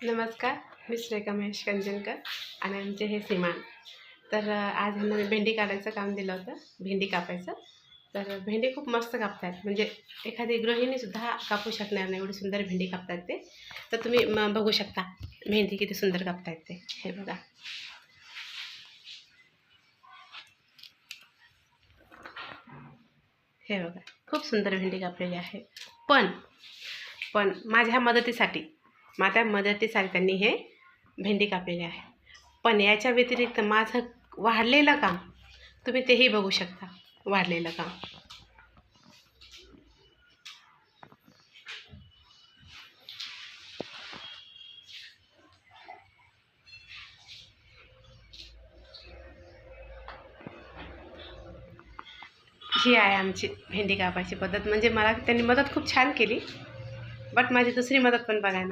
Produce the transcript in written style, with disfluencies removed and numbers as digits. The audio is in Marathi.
नमस्कार, मी श्रेखा महेश कंजनकर आणि आमचे हे सीमान. तर आज ह्यांना मी भेंडी काढायचं काम दिलं होतं, भेंडी कापायचं. तर भेंडी खूप मस्त कापतात, म्हणजे एखादी गृहिणीसुद्धा कापू शकणार नाही, एवढी सुंदर भेंडी कापतात ते. तर तुम्ही बघू शकता भेंडी किती सुंदर कापतायत ते. हे बघा, हे बघा, खूप सुंदर भेंडी कापलेली आहे. पण पण माझ्या मदतीसाठी त्यांनी हे भेंडी कापलेली आहे. पण याच्या व्यतिरिक्त माझं वाढलेलं काम तुम्ही तेही बघू शकता. वाढलेलं काम ही आहे आमची भेंडी कापायची पद्धत. म्हणजे मला त्यांनी मदत खूप छान केली, बट माझी दुसरी मदत पण बघा ना.